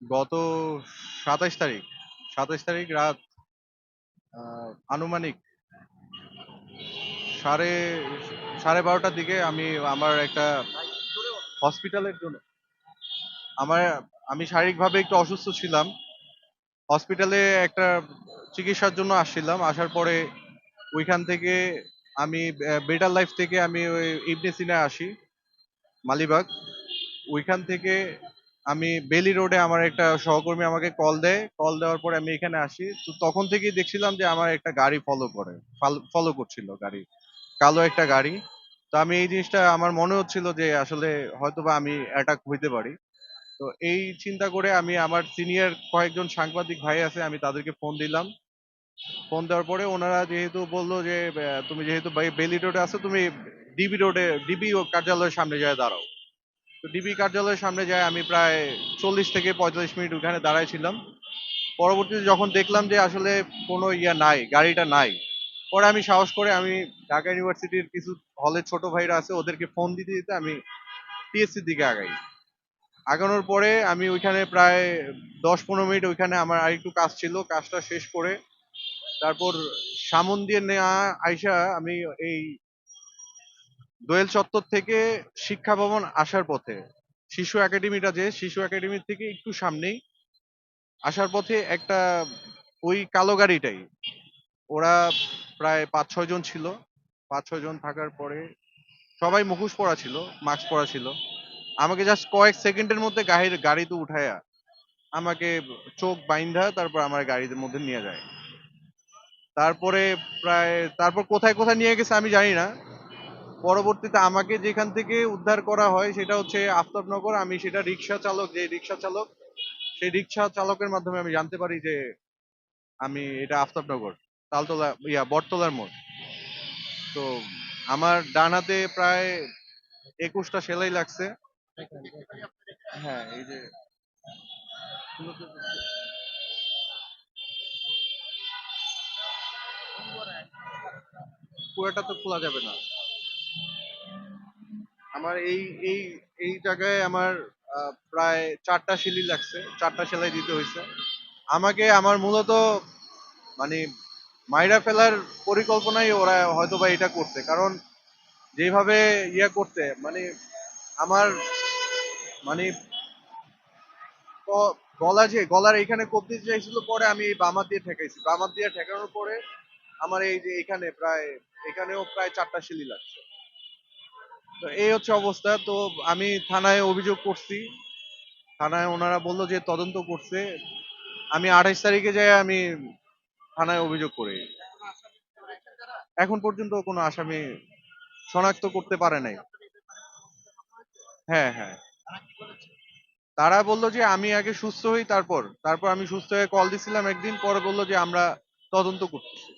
গত ২৭ তারিখ, ২৭ তারিখ রাত আনুমানিক সাড়ে সাড়ে ১২টার দিকে আমি আমার একটা হসপিটালের জন্য আমার আমি শারীরিকভাবে একটু অসুস্থ ছিলাম। হসপিটালে একটা চিকিৎসার জন্য আসছিলাম। আসার পরে ওইখান থেকে আমি বেটার লাইফ থেকে আমি ওই ইবনে সিনায় আসি, মালিবাগ। ওইখান থেকে আমি বেলি রোডে আমার একটা সহকর্মী আমাকে কল দেয়। কল দেওয়ার পরে আমি এখানে আসি। তো তখন থেকেই দেখছিলাম যে আমার একটা গাড়ি ফলো করছিল গাড়ি। কালো একটা গাড়ি। তো আমি এই জিনিসটা আমার মনে হচ্ছিল যে আসলে হয়তোবা আমি অ্যাটাক হইতে পারি। তো এই চিন্তা করে আমি আমার সিনিয়র কয়েকজন সাংবাদিক ভাই আছে, আমি তাদেরকে ফোন দিলাম। ফোন দেওয়ার পরে ওনারা যেহেতু বলল যে তুমি যেহেতু বেলি রোডে আছো, তুমি ডিবি কার্যালয়ের সামনে যায় দাঁড়াও। তো ডিবি কার্যালয়ের সামনে যায় আমি প্রায় 40 থেকে 45 মিনিট ওখানে দাঁড়াইছিলাম। পরবর্তীতে যখন দেখলাম যে আসলে কোনো নাই, গাড়িটা নাই, পরে আমি সাহস করে আমি ঢাকা ইউনিভার্সিটির কিছু হলের ছোট ভাইরা আছে ওদেরকে ফোন দিতে দিতে আমি টিএসসির দিকে আগাই। আগানোর পরে আমি ওইখানে প্রায় 10-15 মিনিট ওইখানে আমার আরেকটু কাজ ছিল, কাজটা শেষ করে তারপর সামন দিয়ে নেওয়া আইসা আমি এই দোয়েল চত্বর থেকে শিক্ষা ভবন আসার পথে শিশু একাডেমিটা, যে শিশু একাডেমির থেকে একটু সামনেই আসার পথে একটা ওই কালো গাড়িটাই ওরা প্রায় ৫-৬ জন ছিল। ৫-৬ জন থাকার পরে সবাই মুখোশ পরা ছিল, মাস্ক পরা ছিল। আমাকে জাস্ট কয়েক সেকেন্ডের মধ্যে গাড়িতে উঠায়া আমাকে চোখ বাইন্ধা তারপর আমার গাড়ির মধ্যে নিয়ে যায়। তারপরে তারপর কোথায় কোথায় নিয়ে গেছে আমি জানি না। পরবর্তীতে আমাকে যেখান থেকে উদ্ধার করা হয় সেটা হচ্ছে আফতাবনগর। আমি সেটা রিক্সা চালক, সেই রিক্সা চালকের মাধ্যমে আমি জানতে পারি যে আমি এটা আফতাবনগর, তালতলা বটতলার মোড়। তো আমার ডান হাতে প্রায় ২১টা সেলাই লাগছে। হ্যাঁ, এই যে পুরোটা তো খোলা যাবে না। আমার এই এই জায়গায় আমার প্রায় 4টা সিলি লাগছে, 4টা সেলাই দিতে হয়েছে আমাকে। আমার মূলত মানে মাইরা ফেলার পরিকল্পনাই ওরা হয়তোবা এটা করছে, কারণ যেভাবে করতে আমার মানে গলার এইখানে কোপ দিতে চাইছিল, পরে আমি এই বামাত দিয়ে ঠেকাইছি। বামাত দিয়ে ঠেকানোর পরে আমার এই যে এখানেও প্রায় 4টা সিলি লাগছে। তো এই হচ্ছে অবস্থা। তো আমি থানায় অভিযোগ করছি। থানায় ওনারা বললো যে তদন্ত করছে। আমি 28 তারিখে যাই আমি থানায় অভিযোগ করি। এখন পর্যন্ত কোনো আসামি শনাক্ত করতে পারে নাই। হ্যাঁ, হ্যাঁ। তারা বলল যে আমি আগে সুস্থ হই, তারপর তারপর আমি সুস্থ হয়ে কল দিছিলাম একদিন পরে, বলল যে আমরা তদন্ত করতেছি।